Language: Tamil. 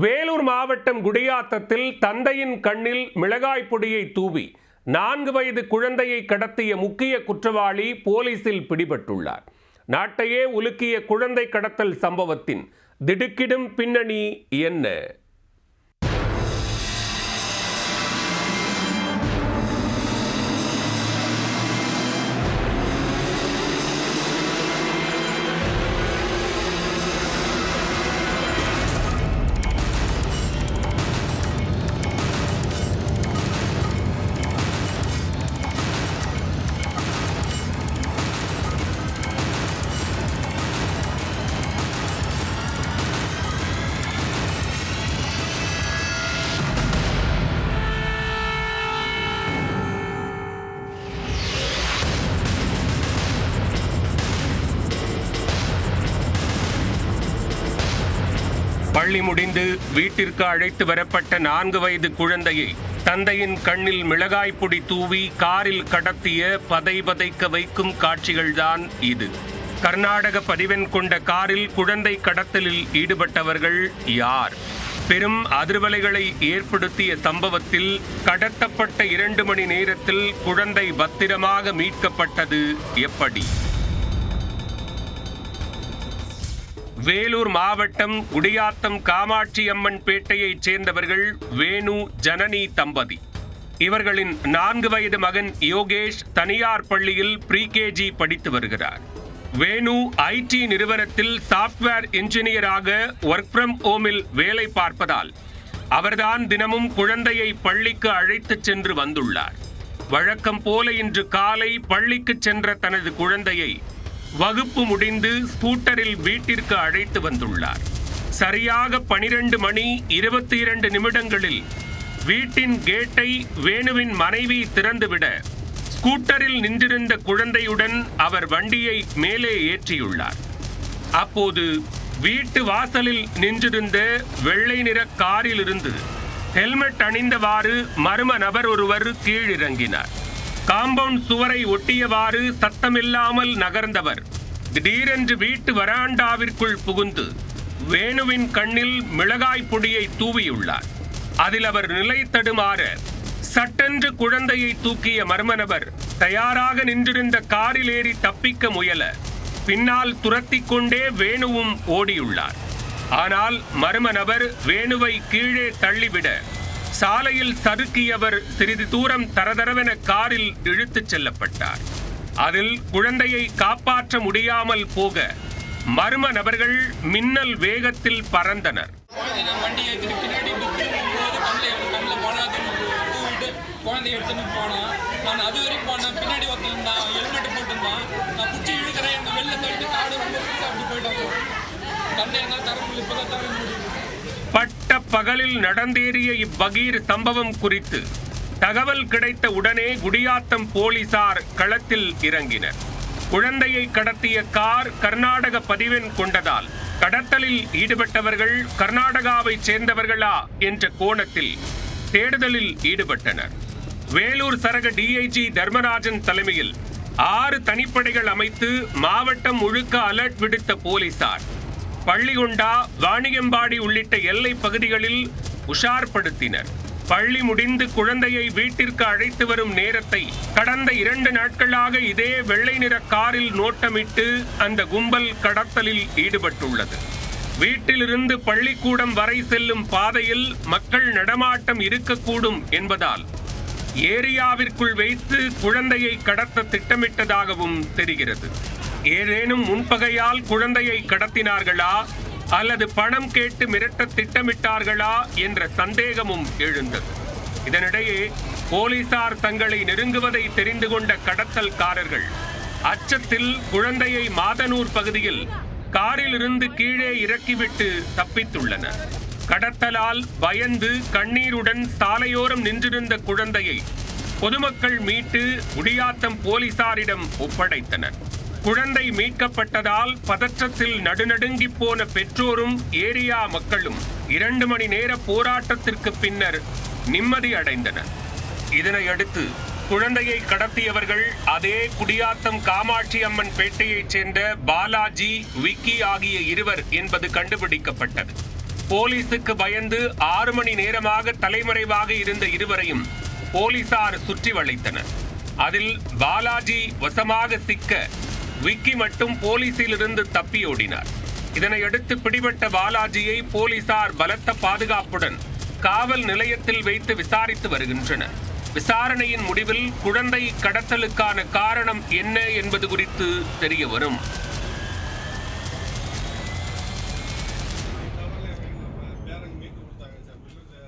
வேலூர் மாவட்டம் குடியாத்தத்தில் தந்தையின் கண்ணில் மிளகாய் பொடியை தூவி 4 வயது குழந்தையை கடத்திய முக்கிய குற்றவாளி போலீசில் பிடிபட்டுள்ளார். நாட்டையே உலுக்கிய குழந்தை கடத்தல் சம்பவத்தின் திடுக்கிடும் பின்னணி என்ன? பள்ளி முடிந்து வீட்டிற்கு அழைத்து வரப்பட்ட 4 வயது குழந்தையை தந்தையின் கண்ணில் மிளகாய் பொடி தூவி காரில் கடத்திய பதைபதைக்க வைக்கும் காட்சிகள்தான் இது. கர்நாடக பதிவெண் கொண்ட காரில் குழந்தை கடத்தலில் ஈடுபட்டவர்கள் யார்? பெரும் அதிர்வலைகளை ஏற்படுத்திய சம்பவத்தில் கடத்தப்பட்ட 2 மணி நேரத்தில் குழந்தை பத்திரமாக மீட்கப்பட்டது எப்படி? வேலூர் மாவட்டம் குடியாத்தம் காமாட்சி அம்மன் பேட்டையைச் சேர்ந்தவர்கள் வேணு ஜனனி தம்பதி. இவர்களின் 4 வயது மகன் யோகேஷ் தனியார் பள்ளியில் ப்ரீகேஜி படித்து வருகிறார். வேணு ஐடி நிறுவனத்தில் சாப்ட்வேர் இன்ஜினியராக ஒர்க் ஃப்ரம் ஹோமில் வேலை பார்ப்பதால் அவர்தான் தினமும் குழந்தையை பள்ளிக்கு அழைத்துச் சென்று வந்துள்ளார். வழக்கம் போல இன்று காலை பள்ளிக்கு சென்ற தனது குழந்தையை வகுப்பு முடிந்து ஸ்கூட்டரில் வீட்டிற்கு அழைத்து வந்துள்ளார். சரியாக 12 மணி 22 நிமிடங்களில் வீட்டின் கேட்டை வேணுவின் மனைவி திறந்துவிட ஸ்கூட்டரில் நின்றிருந்த குழந்தையுடன் அவர் வண்டியை மேலே ஏற்றியுள்ளார். அப்போது வீட்டு வாசலில் நின்றிருந்த வெள்ளை நிற காரிலிருந்து ஹெல்மெட் அணிந்தவாறு மர்ம நபர் ஒருவர் கீழிறங்கினார். காம்பவுண்ட் சுவரை ஒட்டியவாறு சத்தமில்லாமல் நகர்ந்தவர் திடீரென்று வீட்டு வராண்டாவிற்குள் புகுந்து வேணுவின் கண்ணில் மிளகாய் பொடியை தூவியுள்ளார். அதில் அவர் நிலை தடுமாற சட்டென்று குழந்தையை தூக்கிய மர்ம நபர் தயாராக நின்றிருந்த காரில் ஏறி தப்பிக்க முயல பின்னால் துரத்தி கொண்டே வேணுவும் ஓடியுள்ளார். ஆனால் மர்ம நபர் வேணுவை கீழே தள்ளிவிட சாலையில் சறுக்கியவர் சிறிது தூரம் தரதரவென காரில் இழுத்துச் செல்லப்பட்டார். அதில் குழந்தையை காப்பாற்ற முடியாமல் போக மர்ம நபர்கள் மின்னல் வேகத்தில் பறந்தனர். பட்ட பகலில் நடந்தேறிய இப்பகீர் சம்பவம் குறித்து தகவல் கிடைத்த உடனே குடியாத்தம் போலீசார் களத்தில் இறங்கினர். குழந்தையை கடத்திய கார் கர்நாடக பதிவெண் கொண்டதால் கடத்தலில் ஈடுபட்டவர்கள் கர்நாடகாவைச் சேர்ந்தவர்களா என்ற கோணத்தில் தேடுதலில் ஈடுபட்டனர். வேலூர் சரக டிஐஜி தர்மராஜன் தலைமையில் 6 தனிப்படைகள் அமைத்து மாவட்டம் முழுக்க அலர்ட் விடுத்த போலீசார் பள்ளிகொண்டா, வாணியம்பாடி உள்ளிட்ட எல்லை பகுதிகளில் உஷார்படுத்தினர். பள்ளி முடிந்து குழந்தையை வீட்டிற்கு அழைத்து வரும் நேரத்தை கடந்த 2 நாட்களாக இதே வெள்ளை நிற காரில் நோட்டமிட்டு அந்த கும்பல் கடத்தலில் ஈடுபட்டுள்ளது. வீட்டிலிருந்து பள்ளிக்கூடம் வரை செல்லும் பாதையில் மக்கள் நடமாட்டம் இருக்கக்கூடும் என்பதால் ஏரியாவிற்குள் வைத்து குழந்தையை கடத்த திட்டமிட்டதாகவும் தெரிகிறது. ஏதேனும் முன்பகையால் குழந்தையை கடத்தினார்களா அல்லது பணம் கேட்டு மிரட்ட திட்டமிட்டார்களா என்ற சந்தேகமும் எழுந்தது. இதனிடையே போலீசார் தங்களை நெருங்குவதை தெரிந்து கொண்ட கடத்தல்காரர்கள் அச்சத்தில் குழந்தையை மாதனூர் பகுதியில் காரில் இருந்து கீழே இறக்கிவிட்டு தப்பித்துள்ளனர். கடத்தலால் பயந்து கண்ணீருடன் சாலையோரம் நின்றிருந்த குழந்தையை பொதுமக்கள் மீட்டு குடியாத்தம் போலீசாரிடம் ஒப்படைத்தனர். குழந்தை மீட்கப்பட்டதால் பதற்றத்தில் நடுநடுங்கி போன பெற்றோரும் ஏரியா மக்களும் 2 மணி நேர போராட்டத்திற்கு பின்னர் நிம்மதி அடைந்தனர். இதனையடுத்து குழந்தையை கடத்தியவர்கள் அதே குடியாத்தம் காமாட்சி அம்மன் பேட்டையைச் சேர்ந்த பாலாஜி, விக்கி ஆகிய இருவர் என்பது கண்டுபிடிக்கப்பட்டது. போலீசுக்கு பயந்து 6 மணி நேரமாக தலைமறைவாக இருந்த இருவரையும் போலீசார் சுற்றி வளைத்தனர். அதில் பாலாஜி வசமாக சிக்க விக்கி மட்டும் போலீசிலிருந்து தப்பியோடினார். இதனையடுத்து பிடிபட்ட பாலாஜியை போலீசார் பலத்த பாதுகாப்புடன் காவல் நிலையத்தில் வைத்து விசாரித்து வருகின்றனர். விசாரணையின் முடிவில் குழந்தை கடத்தலுக்கான காரணம் என்ன என்பது குறித்து தெரிய வரும்.